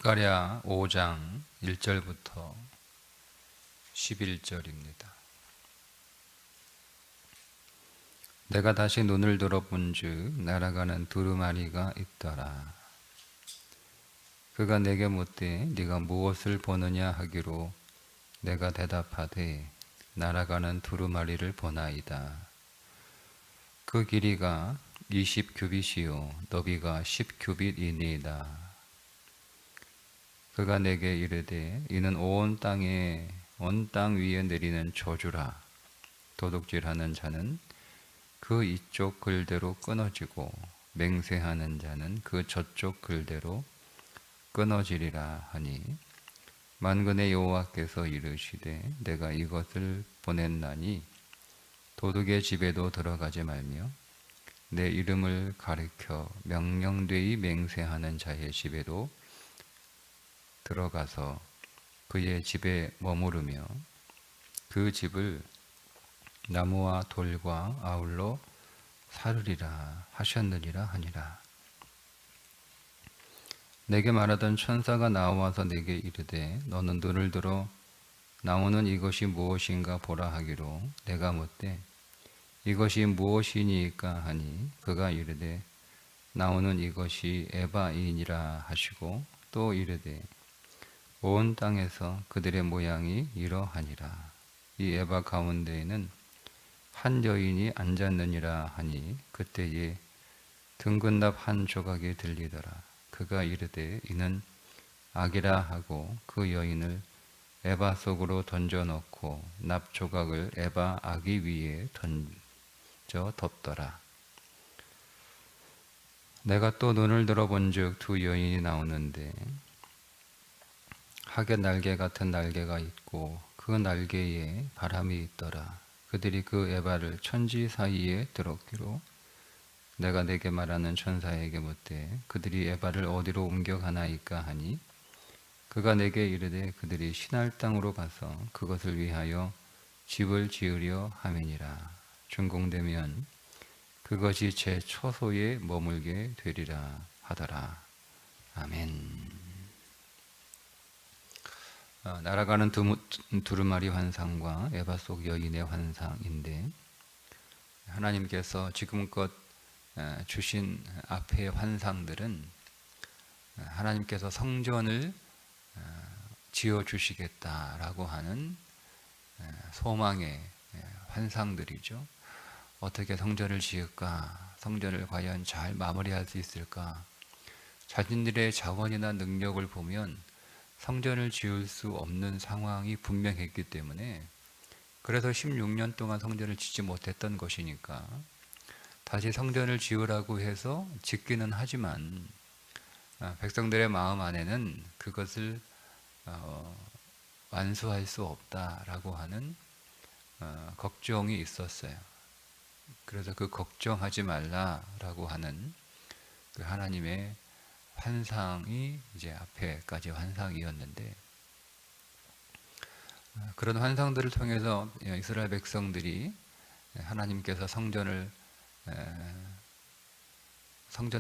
스가랴 5장 1절부터 11절입니다. 내가 다시 눈을 들어본즉 날아가는 두루마리가 있더라. 그가 내게 묻되 네가 무엇을 보느냐 하기로 내가 대답하되 날아가는 두루마리를 보나이다. 그 길이가 20규빗이요 너비가 10규빗이니이다. 그가 내게 이르되 이는 온 땅 위에 내리는 저주라. 도둑질하는 자는 그 이쪽 글대로 끊어지고 맹세하는 자는 그 저쪽 글대로 끊어지리라 하니 만군의 여호와께서 이르시되 내가 이것을 보냈나니 도둑의 집에도 들어가지 말며 내 이름을 가리켜 명령되이 맹세하는 자의 집에도 들어가서 그의 집에 머무르며 그 집을 나무와 돌과 아울러 사르리라 하셨느니라 하니라. 내게 말하던 천사가 나와서 내게 이르되 너는 눈을 들어 나오는 이것이 무엇인가 보라 하기로 내가 묻되 이것이 무엇이니까 하니 그가 이르되 나오는 이것이 에바이니라 하시고 또 이르되 온 땅에서 그들의 모양이 이러하니라. 이 에바 가운데에는 한 여인이 앉았느니라 하니 그때에 등근답 한 조각이 들리더라. 그가 이르되 이는 악이라 하고 그 여인을 에바 속으로 던져넣고 납 조각을 에바 아기 위에 던져 덮더라. 내가 또 눈을 들어본즉 두 여인이 나오는데 하계 날개 같은 날개가 있고 그 날개에 바람이 있더라. 그들이 그 에바를 천지 사이에 들었기로 내가 내게 말하는 천사에게 묻되 그들이 에바를 어디로 옮겨가나이까 하니 그가 내게 이르되 그들이 신할 땅으로 가서 그것을 위하여 집을 지으려 함이니라. 준공되면 그것이 제 처소에 머물게 되리라 하더라. 아멘. 날아가는 두루마리 환상과 에바 속 여인의 환상인데 하나님께서 지금껏 주신 앞의 환상들은 하나님께서 성전을 지어주시겠다라고 하는 소망의 환상들이죠. 어떻게 성전을 지을까? 성전을 과연 잘 마무리할 수 있을까? 자신들의 자원이나 능력을 보면 성전을 지을 수 없는 상황이 분명했기 때문에 그래서 16년 동안 성전을 짓지 못했던 것이니까 다시 성전을 지으라고 해서 짓기는 하지만 백성들의 마음 안에는 그것을 완수할 수 없다라고 하는 걱정이 있었어요. 그래서 그 걱정하지 말라라고 하는 그 하나님의 환상이 이제 앞에까지 환상이었는데 그런 환상들을 통해서 이스라엘 백성들이 하나님께서 성전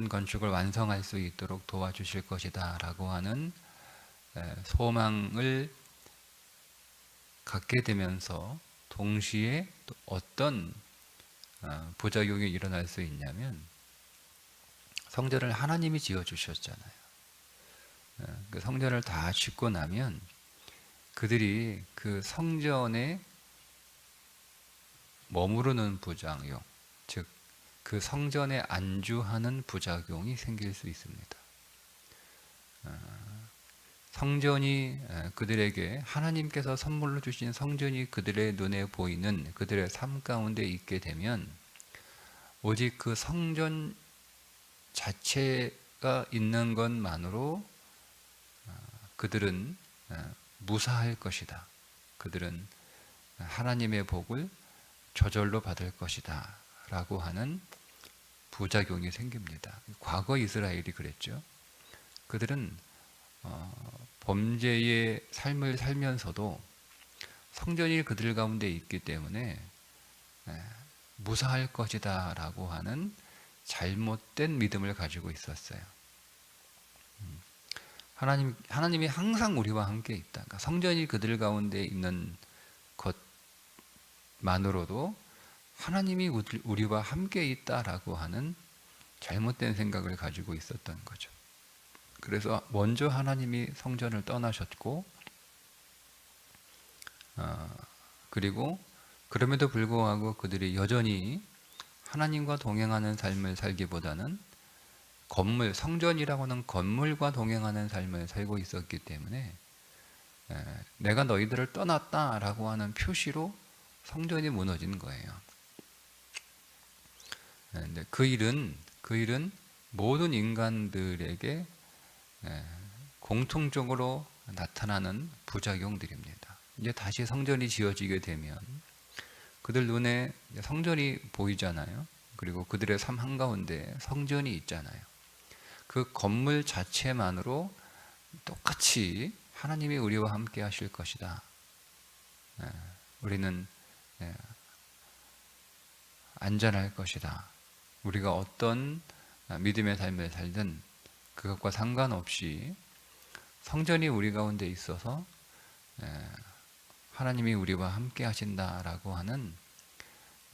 건축을 완성할 수 있도록 도와주실 것이다 라고 하는 소망을 갖게 되면서 동시에 또 어떤 부작용이 일어날 수 있냐면 성전을 하나님이 지어주셨잖아요. 그 성전을 다 짓고 나면 그들이 그 성전에 머무르는 부작용, 즉 그 성전에 안주하는 부작용이 생길 수 있습니다. 성전이 그들에게 하나님께서 선물로 주신 성전이 그들의 눈에 보이는 그들의 삶 가운데 있게 되면 오직 그 성전 자체가 있는 것만으로 그들은 무사할 것이다. 그들은 하나님의 복을 저절로 받을 것이다 라고 하는 부작용이 생깁니다. 과거 이스라엘이 그랬죠. 그들은 범죄의 삶을 살면서도 성전이 그들 가운데 있기 때문에 무사할 것이다 라고 하는 잘못된 믿음을 가지고 있었어요. 하나님이 항상 우리와 함께 있다. 그러니까 성전이 그들 가운데 있는 것만으로도 하나님이 우리와 함께 있다라고 하는 잘못된 생각을 가지고 있었던 거죠. 그래서 먼저 하나님이 성전을 떠나셨고, 그리고 그럼에도 불구하고 그들이 여전히 하나님과 동행하는 삶을 살기보다는 성전이라고 하는 건물과 동행하는 삶을 살고 있었기 때문에 내가 너희들을 떠났다라고 하는 표시로 성전이 무너진 거예요. 근데 그 일은 모든 인간들에게 공통적으로 나타나는 부작용들입니다. 이제 다시 성전이 지어지게 되면 그들 눈에 성전이 보이잖아요. 그리고 그들의 삶 한가운데 성전이 있잖아요. 그 건물 자체만으로 똑같이 하나님이 우리와 함께 하실 것이다. 우리는 안전할 것이다. 우리가 어떤 믿음의 삶을 살든 그것과 상관없이 성전이 우리 가운데 있어서 하나님이 우리와 함께 하신다라고 하는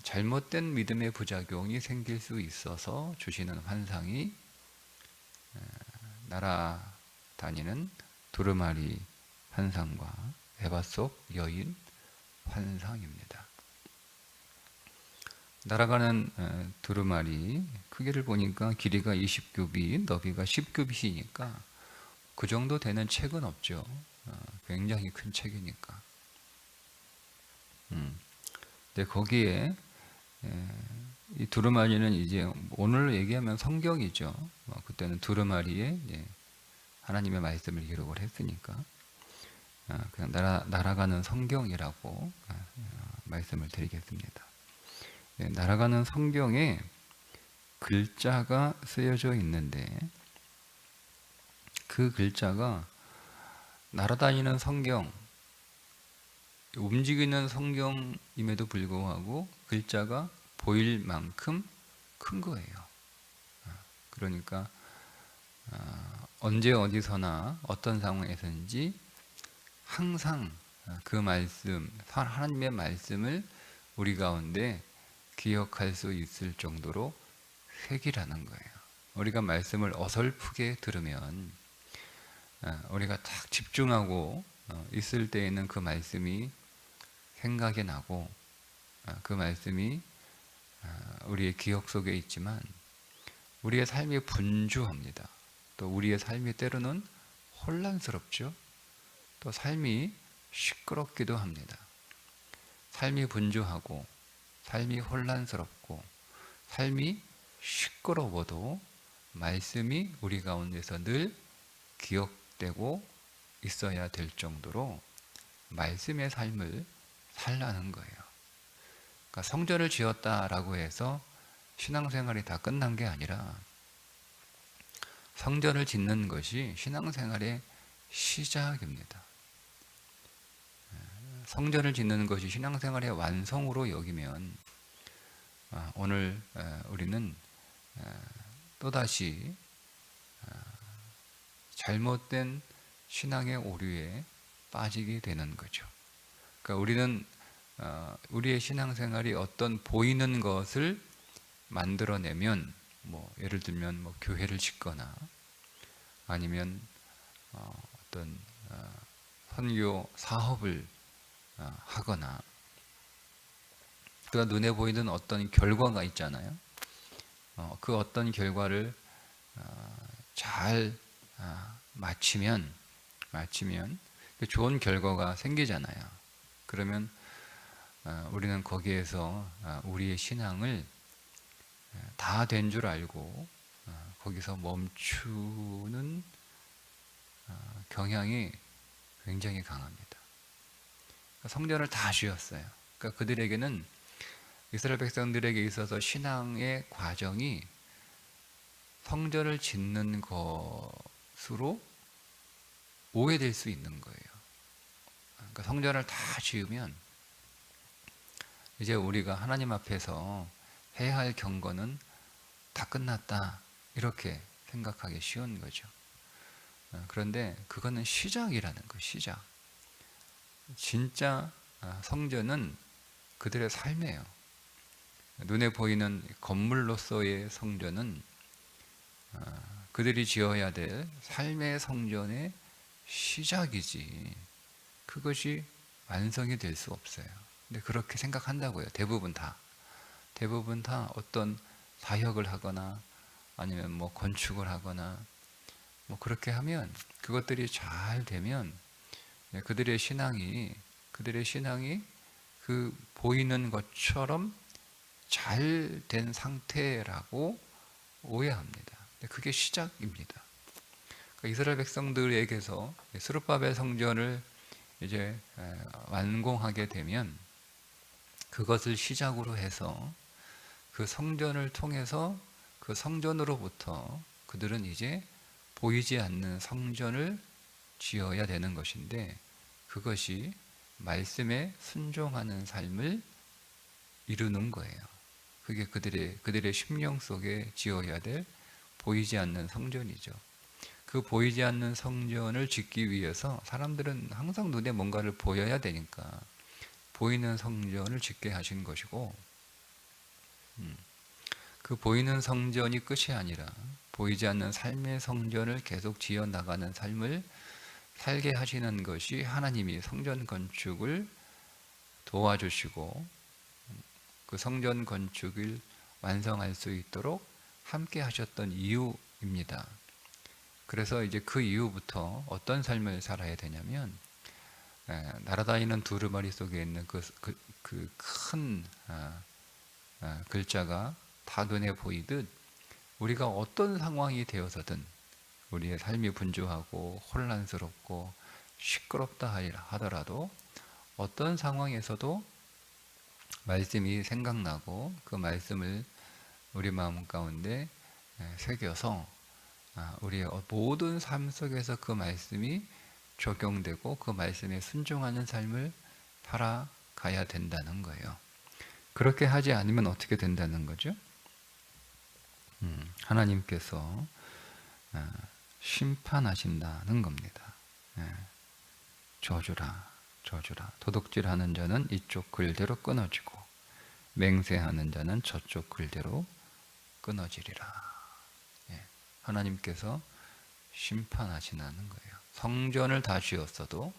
잘못된 믿음의 부작용이 생길 수 있어서 주시는 환상이 날아다니는 두루마리 환상과 에바 속 여인 환상입니다. 날아가는 두루마리 크기를 보니까 길이가 20규빗, 너비가 10규빗이니까 그 정도 되는 책은 없죠. 굉장히 큰 책이니까. 근데 거기에 이 두루마리는 이제 오늘 얘기하면 성경이죠. 그때는 두루마리에 하나님의 말씀을 기록을 했으니까 그냥 날아가는 성경이라고 말씀을 드리겠습니다. 날아가는 성경에 글자가 쓰여져 있는데 그 글자가 날아다니는 성경, 움직이는 성경임에도 불구하고 글자가 보일 만큼 큰 거예요. 그러니까 언제 어디서나 어떤 상황에서인지 항상 그 말씀, 하나님의 말씀을 우리 가운데 기억할 수 있을 정도로 색이라는 거예요. 우리가 말씀을 어설프게 들으면 우리가 딱 집중하고 있을 때에는 그 말씀이 생각이 나고 그 말씀이 우리의 기억 속에 있지만 우리의 삶이 분주합니다. 또 우리의 삶이 때로는 혼란스럽죠. 또 삶이 시끄럽기도 합니다. 삶이 분주하고 삶이 혼란스럽고 삶이 시끄러워도 말씀이 우리 가운데서 늘 기억되고 있어야 될 정도로 말씀의 삶을 살라는 거예요. 그러니까 성전을 지었다라고 해서 신앙생활이 다 끝난 게 아니라 성전을 짓는 것이 신앙생활의 시작입니다. 성전을 짓는 것이 신앙생활의 완성으로 여기면 오늘 우리는 또다시 잘못된 신앙의 오류에 빠지게 되는 거죠. 그러니까 우리는 우리의 신앙생활이 어떤 보이는 것을 만들어내면 예를 들면 교회를 짓거나 아니면 어떤 선교 사업을 하거나 그가 눈에 보이는 어떤 결과가 있잖아요. 그 어떤 결과를 잘 마치면 좋은 결과가 생기잖아요. 그러면 우리는 거기에서 우리의 신앙을 다 된 줄 알고 거기서 멈추는 경향이 굉장히 강합니다. 성전을 다 지었어요. 그러니까 그들에게는 이스라엘 백성들에게 있어서 신앙의 과정이 성전을 짓는 것으로 오해될 수 있는 거예요. 그러니까 성전을 다 지으면 이제 우리가 하나님 앞에서 해야 할 경건은 다 끝났다 이렇게 생각하기 쉬운 거죠. 그런데 그거는 시작이라는 거예요. 시작. 진짜 성전은 그들의 삶이에요. 눈에 보이는 건물로서의 성전은 그들이 지어야 될 삶의 성전의 시작이지, 그것이 완성이 될 수 없어요. 근데 그렇게 생각한다고요. 대부분 다 어떤 사역을 하거나 아니면 뭐 건축을 하거나 뭐 그렇게 하면, 그것들이 잘 되면 그들의 신앙이 그 보이는 것처럼 잘 된 상태라고 오해합니다. 그게 시작입니다. 그러니까 이스라엘 백성들에게서 스룹바벨 성전을 이제 완공하게 되면 그것을 시작으로 해서 그 성전을 통해서 그 성전으로부터 그들은 이제 보이지 않는 성전을 지어야 되는 것인데, 그것이 말씀에 순종하는 삶을 이루는 거예요. 그게 그들의 심령 속에 지어야 될 보이지 않는 성전이죠. 그 보이지 않는 성전을 짓기 위해서 사람들은 항상 눈에 뭔가를 보여야 되니까 보이는 성전을 짓게 하신 것이고, 그 보이는 성전이 끝이 아니라 보이지 않는 삶의 성전을 계속 지어 나가는 삶을 살게 하시는 것이 하나님이 성전 건축을 도와주시고 그 성전 건축을 완성할 수 있도록 함께 하셨던 이유입니다. 그래서 이제 그 이후부터 어떤 삶을 살아야 되냐면, 날아다니는 두루마리 속에 있는 그 큰 글자가 다 눈에 보이듯, 우리가 어떤 상황이 되어서든 우리의 삶이 분주하고 혼란스럽고 시끄럽다 하더라도 어떤 상황에서도 말씀이 생각나고 그 말씀을 우리 마음 가운데 새겨서 우리의 모든 삶 속에서 그 말씀이 적용되고 그 말씀에 순종하는 삶을 살아가야 된다는 거예요. 그렇게 하지 않으면 어떻게 된다는 거죠? 하나님께서 심판하신다는 겁니다. 저주라. 도둑질하는 자는 이쪽 글대로 끊어지고 맹세하는 자는 저쪽 글대로 끊어지리라. 하나님께서 심판하시는 거예요. 성전을 다 지었어도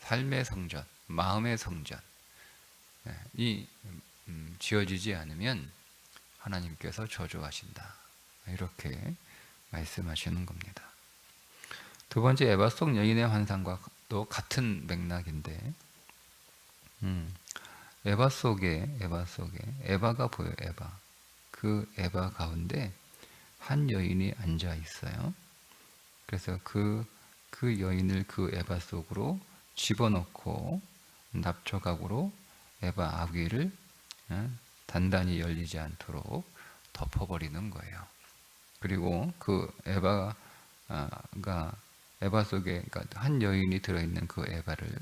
삶의 성전, 마음의 성전이 지어지지 않으면 하나님께서 저주하신다. 이렇게 말씀하시는 겁니다. 두 번째, 에바 속 여인의 환상과도 같은 맥락인데, 에바 속에 에바가 보여요. 그 에바 가운데 한 여인이 앉아 있어요. 그래서 그 여인을 그 에바 속으로 집어넣고 납조각으로 에바 아귀를 단단히 열리지 않도록 덮어버리는 거예요. 그리고 그 에바 속에, 그러니까 한 여인이 들어있는 그 에바를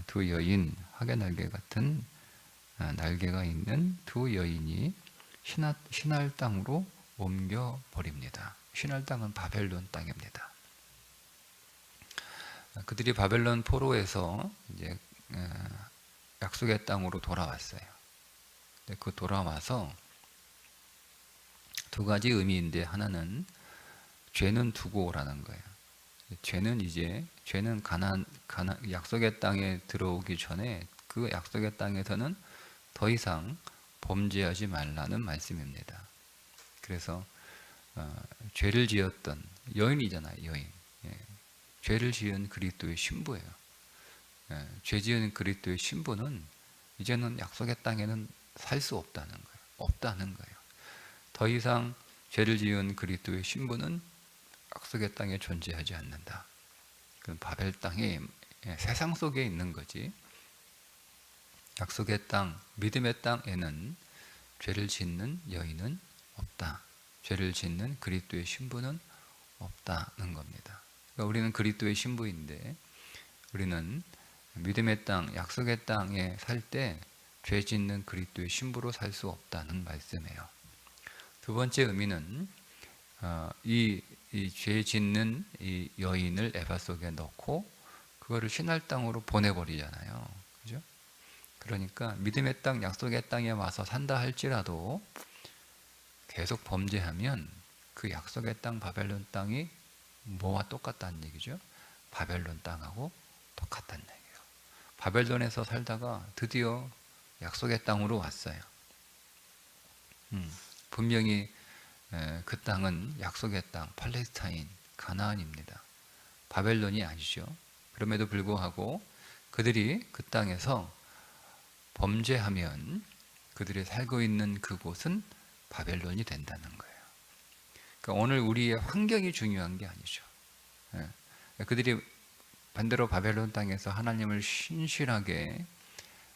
두 여인, 화개 날개 같은 날개가 있는 두 여인이 신할 땅으로 옮겨 버립니다. 신할 땅은 바벨론 땅입니다. 그들이 바벨론 포로에서 이제 약속의 땅으로 돌아왔어요. 그 돌아와서 두 가지 의미인데, 하나는 죄는 두고 오라는 거예요. 죄는 가나안 약속의 땅에 들어오기 전에 그 약속의 땅에서는 더 이상 범죄하지 말라는 말씀입니다. 그래서 죄를 지었던 여인이잖아요. 여인. 죄를 지은 그리스도의 신부예요. 죄 지은 그리스도의 신부는 이제는 약속의 땅에는 살 수 없다는 거예요. 더 이상 죄를 지은 그리스도의 신부는 약속의 땅에 존재하지 않는다. 그건 바벨 땅에, 세상 속에 있는 거지. 약속의 땅, 믿음의 땅에는 죄를 짓는 여인은 없다. 죄를 짓는 그리스도의 신부는 없다는 겁니다. 그러니까 우리는 그리스도의 신부인데, 우리는 믿음의 땅, 약속의 땅에 살 때 죄 짓는 그리스도의 신부로 살 수 없다는 말씀이에요. 두 번째 의미는 이 죄 짓는 이 여인을 에바 속에 넣고 그거를 신할 땅으로 보내버리잖아요. 그죠? 그러니까 믿음의 땅, 약속의 땅에 와서 산다 할지라도 계속 범죄하면 그 약속의 땅, 바벨론 땅이 뭐와 똑같다는 얘기죠? 바벨론 땅하고 똑같다는 얘기예요. 바벨론에서 살다가 드디어 약속의 땅으로 왔어요. 분명히 그 땅은 약속의 땅, 팔레스타인, 가나안입니다. 바벨론이 아니죠. 그럼에도 불구하고 그들이 그 땅에서 범죄하면 그들이 살고 있는 그곳은 바벨론이 된다는 거예요. 그러니까 오늘 우리의 환경이 중요한 게 아니죠. 그들이 반대로 바벨론 땅에서 하나님을 신실하게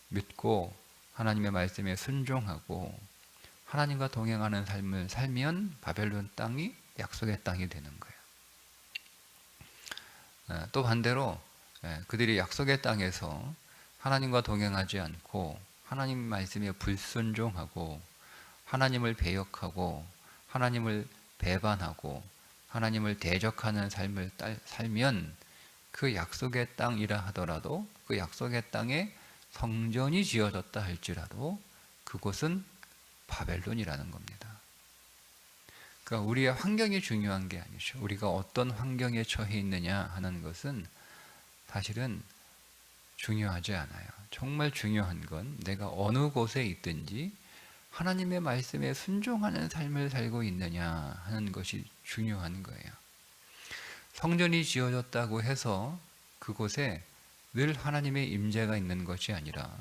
믿고 하나님의 말씀에 순종하고 하나님과 동행하는 삶을 살면 바벨론 땅이 약속의 땅이 되는 거예요. 또 반대로 그들이 약속의 땅에서 하나님과 동행하지 않고 하나님 말씀에 불순종하고 하나님을 배역하고 하나님을 배반하고 하나님을 대적하는 삶을 살면 그 약속의 땅이라 하더라도 그 약속의 땅에 성전이 지어졌다 할지라도 그곳은 바벨론이라는 겁니다. 그러니까 우리의 환경이 중요한 게 아니죠. 우리가 어떤 환경에 처해 있느냐 하는 것은 사실은 중요하지 않아요. 정말 중요한 건 내가 어느 곳에 있든지 하나님의 말씀에 순종하는 삶을 살고 있느냐 하는 것이 중요한 거예요. 성전이 지어졌다고 해서 그곳에 늘 하나님의 임재가 있는 것이 아니라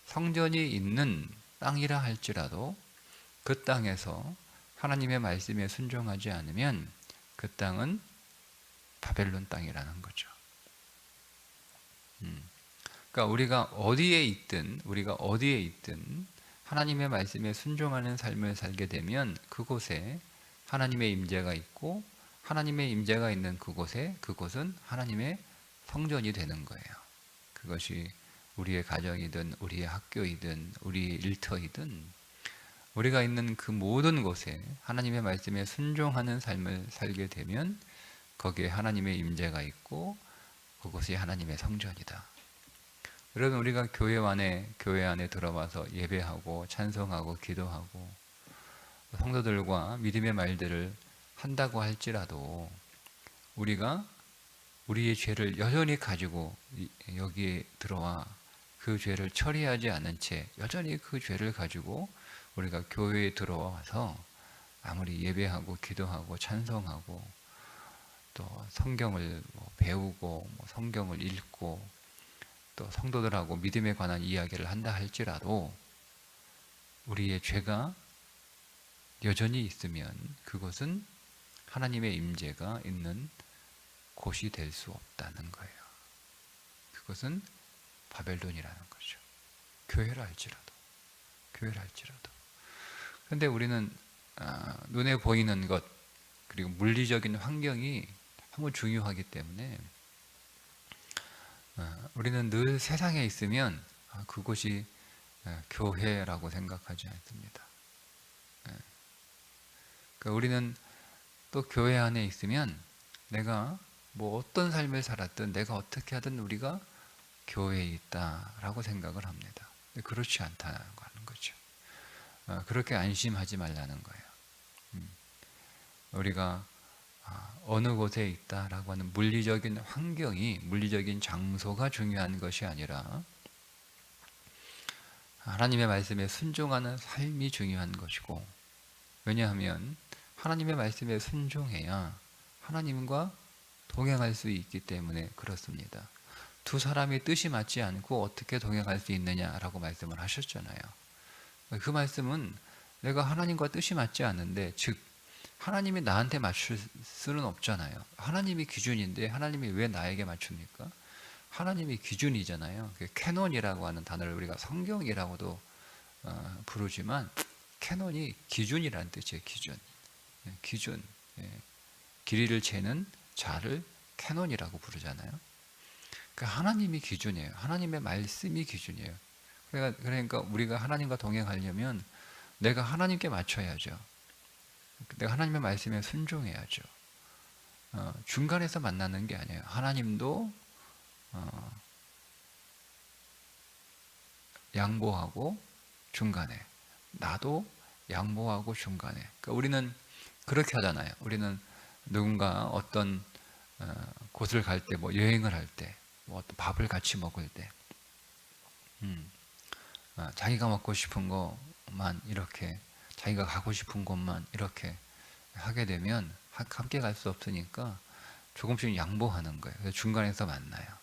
성전이 있는 땅이라 할지라도 그 땅에서 하나님의 말씀에 순종하지 않으면 그 땅은 바벨론 땅이라는 거죠. 그러니까 우리가 어디에 있든 하나님의 말씀에 순종하는 삶을 살게 되면 그곳에 하나님의 임재가 있고 하나님의 임재가 있는 그곳은 하나님의 성전이 되는 거예요. 그것이 우리의 가정이든 우리의 학교이든 우리의 일터이든 우리가 있는 그 모든 곳에 하나님의 말씀에 순종하는 삶을 살게 되면 거기에 하나님의 임재가 있고 그곳이 하나님의 성전이다. 여러분, 우리가 교회 안에 들어와서 예배하고 찬송하고 기도하고 성도들과 믿음의 말들을 한다고 할지라도 우리가 우리의 죄를 여전히 가지고 여기에 들어와 그 죄를 처리하지 않은 채 여전히 그 죄를 가지고 우리가 교회에 들어와서 아무리 예배하고 기도하고 찬송하고 또 성경을 배우고 성경을 읽고 또 성도들하고 믿음에 관한 이야기를 한다 할지라도 우리의 죄가 여전히 있으면 그것은 하나님의 임재가 있는 곳이 될 수 없다는 거예요. 그것은 바벨론이라는 거죠. 교회를 할지라도. 그런데 우리는 눈에 보이는 것 그리고 물리적인 환경이 너무 중요하기 때문에 우리는 늘 세상에 있으면 그곳이 교회라고 생각하지 않습니다. 그러니까 우리는 또 교회 안에 있으면 내가 어떤 삶을 살았든 내가 어떻게 하든 우리가 교회에 있다라고 생각을 합니다. 그렇지 않다는 거죠. 그렇게 안심하지 말라는 거예요. 우리가 어느 곳에 있다라고 하는 물리적인 환경이, 물리적인 장소가 중요한 것이 아니라 하나님의 말씀에 순종하는 삶이 중요한 것이고, 왜냐하면 하나님의 말씀에 순종해야 하나님과 동행할 수 있기 때문에 그렇습니다. 두 사람이 뜻이 맞지 않고 어떻게 동행할 수 있느냐라고 말씀을 하셨잖아요. 그 말씀은 내가 하나님과 뜻이 맞지 않는데, 즉 하나님이 나한테 맞출 수는 없잖아요. 하나님이 기준인데 하나님이 왜 나에게 맞춥니까? 하나님이 기준이잖아요. 캐논이라고 하는 단어를 우리가 성경이라고도 부르지만 캐논이 기준이라는 뜻이에요. 기준. 길이를 재는 자를 캐논이라고 부르잖아요. 그러니까 하나님이 기준이에요. 하나님의 말씀이 기준이에요. 그러니까 우리가 하나님과 동행하려면 내가 하나님께 맞춰야죠. 내가 하나님의 말씀에 순종해야죠. 중간에서 만나는 게 아니에요. 하나님도 양보하고 중간에, 나도 양보하고 중간에. 그러니까 우리는 그렇게 하잖아요. 우리는 누군가 어떤 곳을 갈 때, 뭐 여행을 할 때, 뭐 어떤 밥을 같이 먹을 때, 자기가 먹고 싶은 것만 이렇게, 자기가 가고 싶은 곳만 이렇게 하게 되면 함께 갈 수 없으니까 조금씩 양보하는 거예요. 그래서 중간에서 만나요.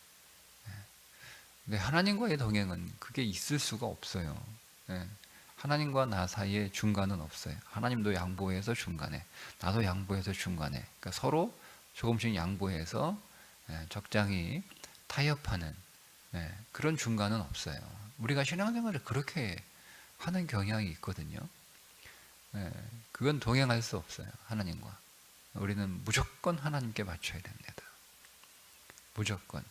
근데 하나님과의 동행은 그게 있을 수가 없어요. 예. 하나님과 나 사이에 중간은 없어요. 하나님도 양보해서 중간에, 나도 양보해서 중간에. 그러니까 서로 조금씩 양보해서 적당히 타협하는 그런 중간은 없어요. 우리가 신앙생활을 그렇게 하는 경향이 있거든요. 그건 동행할 수 없어요. 하나님과. 우리는 무조건 하나님께 맞춰야 됩니다. 무조건.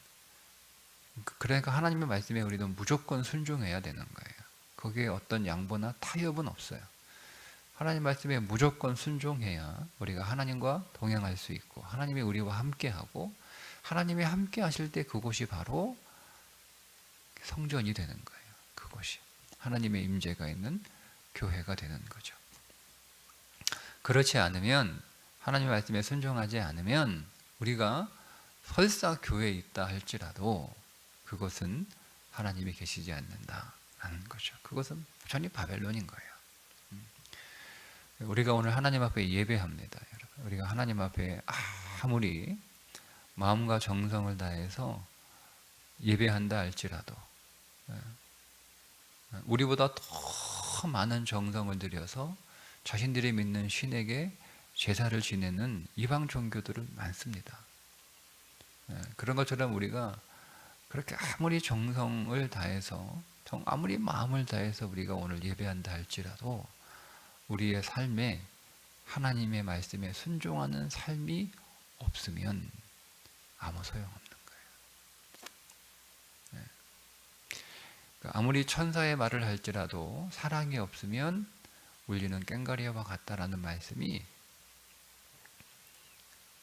그러니까 하나님의 말씀에 우리는 무조건 순종해야 되는 거예요. 거기에 어떤 양보나 타협은 없어요. 하나님 말씀에 무조건 순종해야 우리가 하나님과 동행할 수 있고, 하나님이 우리와 함께하고, 하나님이 함께 하실 때 그곳이 바로 성전이 되는 거예요. 그곳이 하나님의 임재가 있는 교회가 되는 거죠. 그렇지 않으면, 하나님의 말씀에 순종하지 않으면, 우리가 설사 교회에 있다 할지라도 그것은 하나님이 계시지 않는다라는 거죠. 그것은 전히 바벨론인 거예요. 우리가 오늘 하나님 앞에 예배합니다, 여러분. 우리가 하나님 앞에 아무리 마음과 정성을 다해서 예배한다 할지라도 우리보다 더 많은 정성을 들여서 자신들이 믿는 신에게 제사를 지내는 이방 종교들은 많습니다. 그런 것처럼 우리가 그렇게 아무리 정성을 다해서, 아무리 마음을 다해서 우리가 오늘 예배한다 할지라도 우리의 삶에 하나님의 말씀에 순종하는 삶이 없으면 아무 소용없는 거예요. 그러니까 아무리 천사의 말을 할지라도 사랑이 없으면 울리는 꽹과리와 같다라는 말씀이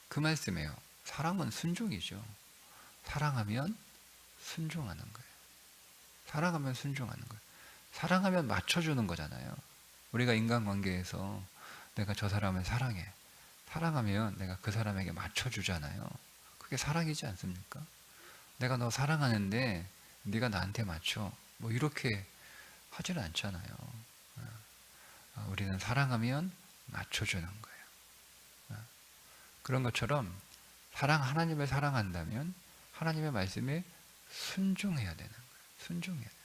그 말씀이에요. 사랑은 순종이죠. 사랑하면 순종하는 거예요. 사랑하면 순종하는 거예요. 사랑하면 맞춰주는 거잖아요. 우리가 인간관계에서 내가 저 사람을 사랑해. 사랑하면 내가 그 사람에게 맞춰주잖아요. 그게 사랑이지 않습니까? 내가 너 사랑하는데 네가 나한테 맞춰. 뭐 이렇게 하지는 않잖아요. 우리는 사랑하면 맞춰주는 거예요. 그런 것처럼 하나님을 사랑한다면 하나님의 말씀에 순종해야 되는 거예요. 순종해야 돼요.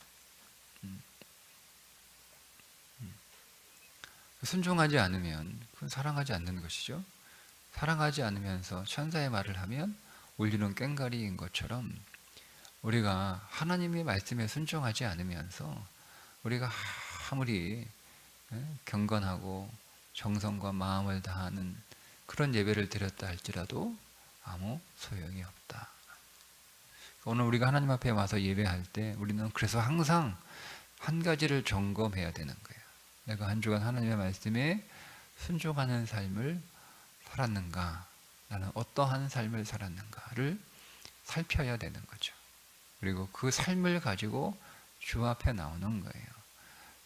순종하지 않으면 그건 사랑하지 않는 것이죠. 사랑하지 않으면서 천사의 말을 하면 울리는 꽹과리인 것처럼 우리가 하나님의 말씀에 순종하지 않으면서 우리가 아무리 경건하고 정성과 마음을 다하는 그런 예배를 드렸다 할지라도 아무 소용이 없다. 오늘 우리가 하나님 앞에 와서 예배할 때 우리는 그래서 항상 한 가지를 점검해야 되는 거예요. 내가 한 주간 하나님의 말씀에 순종하는 삶을 살았는가, 나는 어떠한 삶을 살았는가를 살펴야 되는 거죠. 그리고 그 삶을 가지고 주 앞에 나오는 거예요.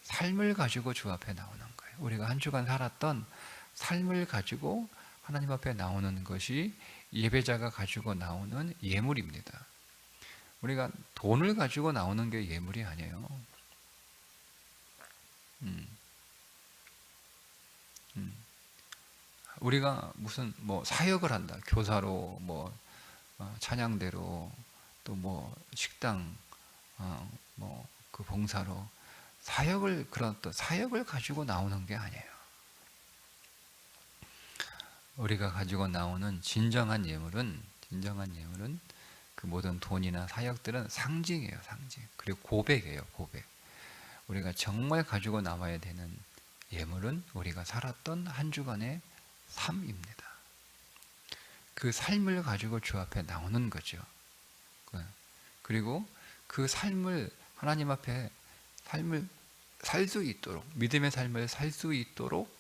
삶을 가지고 주 앞에 나오는 거예요. 우리가 한 주간 살았던 삶을 가지고 하나님 앞에 나오는 것이 예배자가 가지고 나오는 예물입니다. 우리가 돈을 가지고 나오는 게 예물이 아니에요. 우리가 무슨 뭐 사역을 한다, 교사로, 뭐 찬양대로, 또 뭐 식당, 뭐 그 봉사로 그런 또 사역을 가지고 나오는 게 아니에요. 우리가 가지고 나오는 진정한 예물은 그 모든 돈이나 사역들은 상징이에요, 상징. 그리고 고백이에요, 고백. 우리가 정말 가지고 나와야 되는 예물은 우리가 살았던 한 주간의 삶입니다. 그 삶을 가지고 주 앞에 나오는 거죠. 그리고 그 삶을 하나님 앞에 삶을 살 수 있도록, 믿음의 삶을 살 수 있도록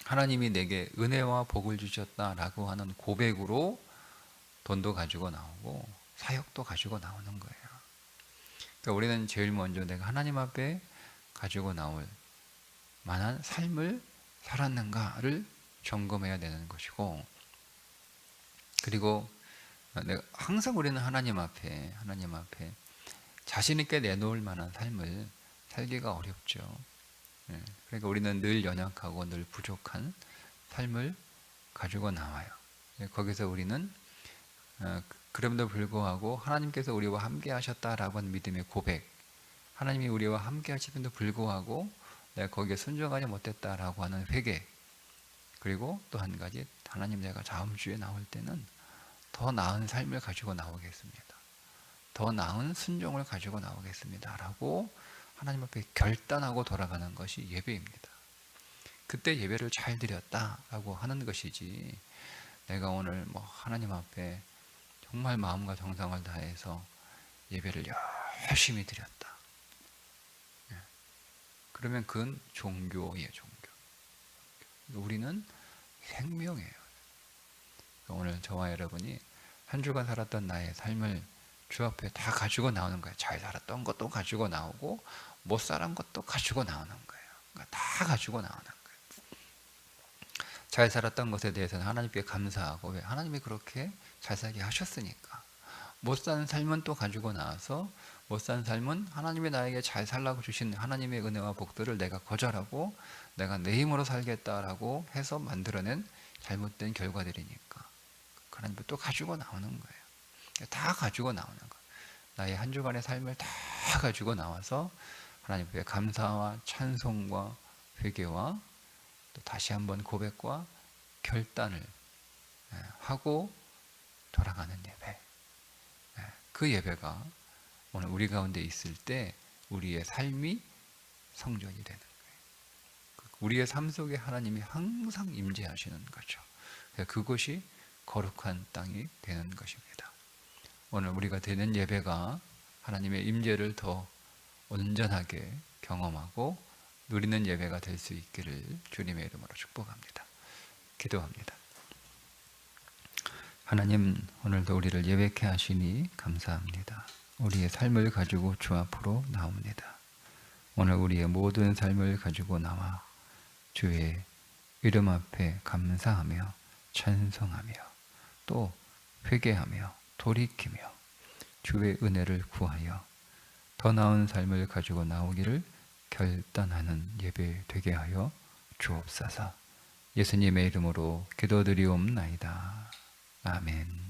하나님이 내게 은혜와 복을 주셨다라고 하는 고백으로 돈도 가지고 나오고 사역도 가지고 나오는 거예요. 그러니까 우리는 제일 먼저 내가 하나님 앞에 가지고 나올 만한 삶을 살았는가를 점검해야 되는 것이고, 그리고 내가 항상 우리는 하나님 앞에 자신 있게 내놓을 만한 삶을 살기가 어렵죠. 그러니까 우리는 늘 연약하고 늘 부족한 삶을 가지고 나와요. 거기서 우리는 그럼에도 불구하고 하나님께서 우리와 함께 하셨다라고 하는 믿음의 고백, 하나님이 우리와 함께 하심에도 불구하고 내가 거기에 순종하지 못했다라고 하는 회개, 그리고 또 한 가지, 하나님 내가 다음 주에 나올 때는 더 나은 삶을 가지고 나오겠습니다. 더 나은 순종을 가지고 나오겠습니다. 라고 하나님 앞에 결단하고 돌아가는 것이 예배입니다. 그때 예배를 잘 드렸다라고 하는 것이지, 내가 오늘 하나님 앞에 정말 마음과 정성을 다해서 예배를 열심히 드렸다. 그러면 그건 종교예요, 종교. 우리는 생명이에요. 오늘 저와 여러분이 한 주간 살았던 나의 삶을 주 앞에 다 가지고 나오는 거예요. 잘 살았던 것도 가지고 나오고 못 살은 것도 가지고 나오는 거예요. 그러니까 다 가지고 나오는 거예요. 잘 살았던 것에 대해서는 하나님께 감사하고, 왜? 하나님이 그렇게 잘 살게 하셨으니까. 못 사는 삶은 또 가지고 나와서, 못 사는 삶은 하나님이 나에게 잘 살라고 주신 하나님의 은혜와 복들을 내가 거절하고 내가 내 힘으로 살겠다라고 해서 만들어낸 잘못된 결과들이니까 하나님이 또 가지고 나오는 거예요. 다 가지고 나오는 거예요. 나의 한 주간의 삶을 다 가지고 나와서 하나님께 감사와 찬송과 회개와 또 다시 한번 고백과 결단을 하고 돌아가는 예배, 그 예배가 오늘 우리 가운데 있을 때 우리의 삶이 성전이 되는 거예요. 우리의 삶 속에 하나님이 항상 임재하시는 거죠. 그것이 거룩한 땅이 되는 것입니다. 오늘 우리가 드리는 예배가 하나님의 임재를 더 온전하게 경험하고 누리는 예배가 될 수 있기를 주님의 이름으로 축복합니다. 기도합니다. 하나님, 오늘도 우리를 예배케 하시니 감사합니다. 우리의 삶을 가지고 주 앞으로 나옵니다. 오늘 우리의 모든 삶을 가지고 나와 주의 이름 앞에 감사하며 찬송하며 또 회개하며 돌이키며 주의 은혜를 구하여 더 나은 삶을 가지고 나오기를 결단하는 예배 되게 하여 주옵소서. 예수님의 이름으로 기도드리옵나이다. 아멘.